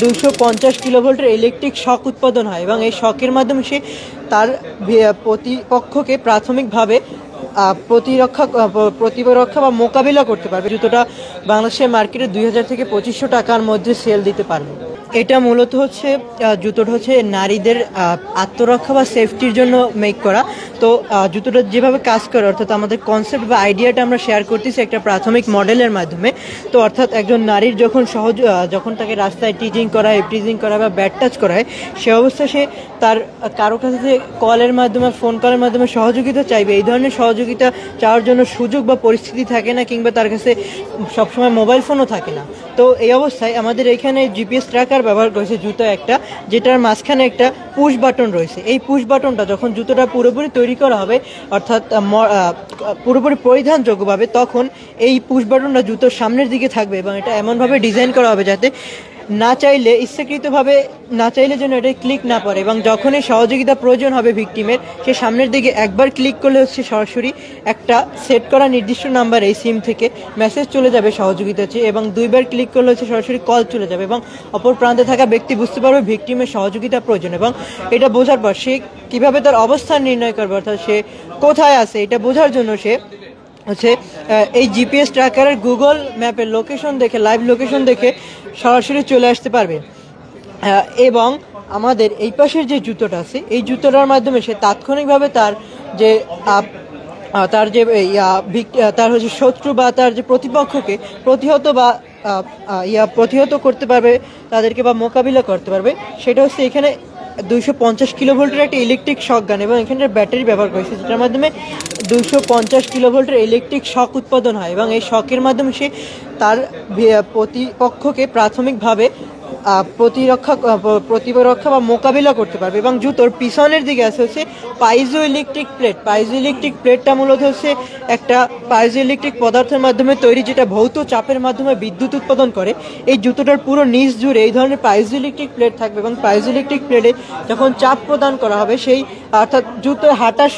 250 কিলোভোল্টের electric shock উৎপাদন হয় এবং এই শকের মাধ্যমে সে তার প্রতিপক্ষকে প্রাথমিকভাবে প্রতিরক্ষা বা মোকাবিলা করতে পারবে। জুতোটা বাংলাদেশের মার্কেটে 2000 থেকে 2500 টাকার মধ্যে সেল দিতে পারবে। এটা মূলত হচ্ছে জুতোটা হচ্ছে নারীদের আত্মরক্ষা বা সেফটির জন্য মেক করা। তো জুতোটা যেভাবে কাজ করে, অর্থাৎ আমাদের কনসেপ্ট বা আইডিয়াটা আমরা শেয়ার করতেছি একটা প্রাথমিক মডেলের মাধ্যমে। তো অর্থাৎ একজন নারীর যখন তাকে রাস্তায় টিজিং করা হয়, ইপটিজিং করা হয় বা ব্যাড টাচ করা হয়, সে অবস্থায় সে তার কারো কাছে যে কলের মাধ্যমে, ফোন কলের মাধ্যমে সহযোগিতা চাইবে, এই ধরনের সহযোগিতা চাওয়ার জন্য সুযোগ বা পরিস্থিতি থাকে না, কিংবা তার কাছে সবসময় মোবাইল ফোনও থাকে না। তো এই অবস্থায় আমাদের এখানে জিপিএস ট্র্যাকার ব্যবহার করেছে জুতো একটা, যেটার মাঝখানে একটা পুশ বাটন রয়েছে। এই পুশ বাটনটা যখন জুতোটা পুরোপুরি তৈরি করা হবে, অর্থাৎ পুরোপুরি পরিধানযোগ্যভাবে, তখন এই পুশ বাটনটা জুতোর সামনের দিকে থাকবে এবং এটা এমনভাবে ডিজাইন করা হবে যাতে ইচ্ছাকৃতভাবে না চাইলে যেন এটা ক্লিক না পড়ে, এবং যখনই সহযোগিতা প্রয়োজন হবে ভিকটিমের, সে সামনের দিকে একবার ক্লিক করলে হচ্ছে সরাসরি একটা সেট করা নির্দিষ্ট নাম্বার এই সিম থেকে মেসেজ চলে যাবে সহযোগিতা চেয়ে, এবং দুইবার ক্লিক করলে হচ্ছে সরাসরি কল চলে যাবে এবং অপর প্রান্তে থাকা ব্যক্তি বুঝতে পারবে ভিকটিমের সহযোগিতা প্রয়োজন। এবং এটা বোঝার পর সে কীভাবে তার অবস্থান নির্ণয় করবে, অর্থাৎ সে কোথায় আছে এটা বোঝার জন্য সে হচ্ছে এই জিপিএস ট্র্যাকারের গুগল ম্যাপের লোকেশন দেখে, লাইভ লোকেশন দেখে সরাসরি চলে আসতে পারবে। এবং আমাদের এই পাশের যে জুতোটা আছে, এই জুতোটার মাধ্যমে সে তাৎক্ষণিকভাবে তার হচ্ছে শত্রু বা তার যে প্রতিপক্ষকে প্রতিহত করতে পারবে, তাদেরকে বা মোকাবিলা করতে পারবে। সেটা হচ্ছে এখানে 250 কিলোভোল্টের একটা ইলেকট্রিক শক গান এবং এখানে ব্যাটারি ব্যবহার করেছে, যেটার মাধ্যমে 250 কিলোভোল্টের ইলেকট্রিক শক উৎপাদন হয় এবং এই শকের মাধ্যমে সে তার প্রতিপক্ষকে প্রাথমিকভাবে প্রতিরক্ষা বা মোকাবিলা করতে পারবে। এবং জুতোর পিছনের দিকে আছে হচ্ছে piezo electric plate. Piezo electric প্লেটটা মূলত হচ্ছে একটা পাইজো ইলেকট্রিক পদার্থের মাধ্যমে তৈরি, যেটা ভৌত চাপের মাধ্যমে বিদ্যুৎ উৎপাদন করে। এই জুতোটার পুরো নিচ জুড়ে এই ধরনের পাইজো ইলেকট্রিক প্লেট থাকবে এবং পাইজো ইলেকট্রিক প্লেটে যখন চাপ প্রদান করা হবে, সেই অর্থাৎ জুতো হাঁটার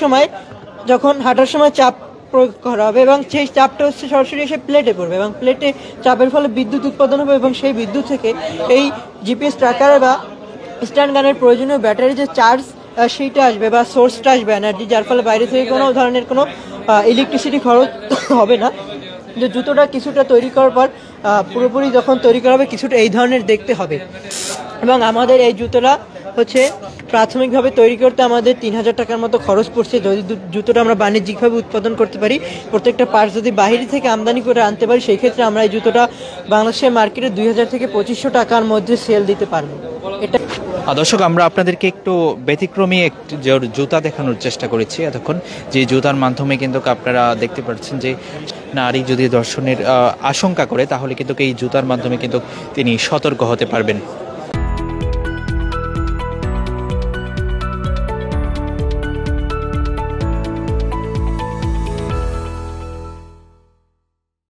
সময় চাপ প্রয়োগ করা হবে এবং সেই চাপটা হচ্ছে সরাসরি এসে প্লেটে পড়বে এবং প্লেটে চাপের ফলে বিদ্যুৎ উৎপাদন হবে এবং সেই বিদ্যুৎ থেকে এই জিপিএস ট্র্যাকার বা স্ট্যান্ড গানের প্রয়োজনীয় ব্যাটারি যে চার্জ সেইটা আসবে বা সোর্সটা আসবে এনার্জি, যার ফলে বাইরে থেকে কোনো ধরনের কোনো ইলেকট্রিসিটি খরচ হবে না। যে জুতোটা কিছুটা তৈরি করার পর পুরোপুরি যখন তৈরি করা হবে, কিছুটা এই ধরনের দেখতে হবে। এবং আমাদের এই জুতোটা হচ্ছে প্রাথমিকভাবে তৈরি করতে আমাদের 3000 টাকার মতো খরচ পড়ছে। যদি জুতোটা আমরা বাণিজ্যিকভাবে উৎপাদন করতে পারি, প্রত্যেকটা পার্টস যদি বাইরে থেকে আমদানি করে আনতে পারি, সেই ক্ষেত্রে আমরা এই জুতোটা বাংলাদেশের মার্কেটে 2000 থেকে 2500 টাকার মধ্যে সেল দিতে পারবো। এটা দর্শক, আমরা আপনাদেরকে একটু ব্যতিক্রমী একটি জুতা দেখানোর চেষ্টা করেছি এতক্ষণ, যে জুতার মাধ্যমে কিন্তু আপনারা দেখতে পাচ্ছেন যে নারী যদি দর্শনের আশঙ্কা করে, তাহলে কিন্তু এই জুতার মাধ্যমে কিন্তু তিনি সতর্ক হতে পারবেন।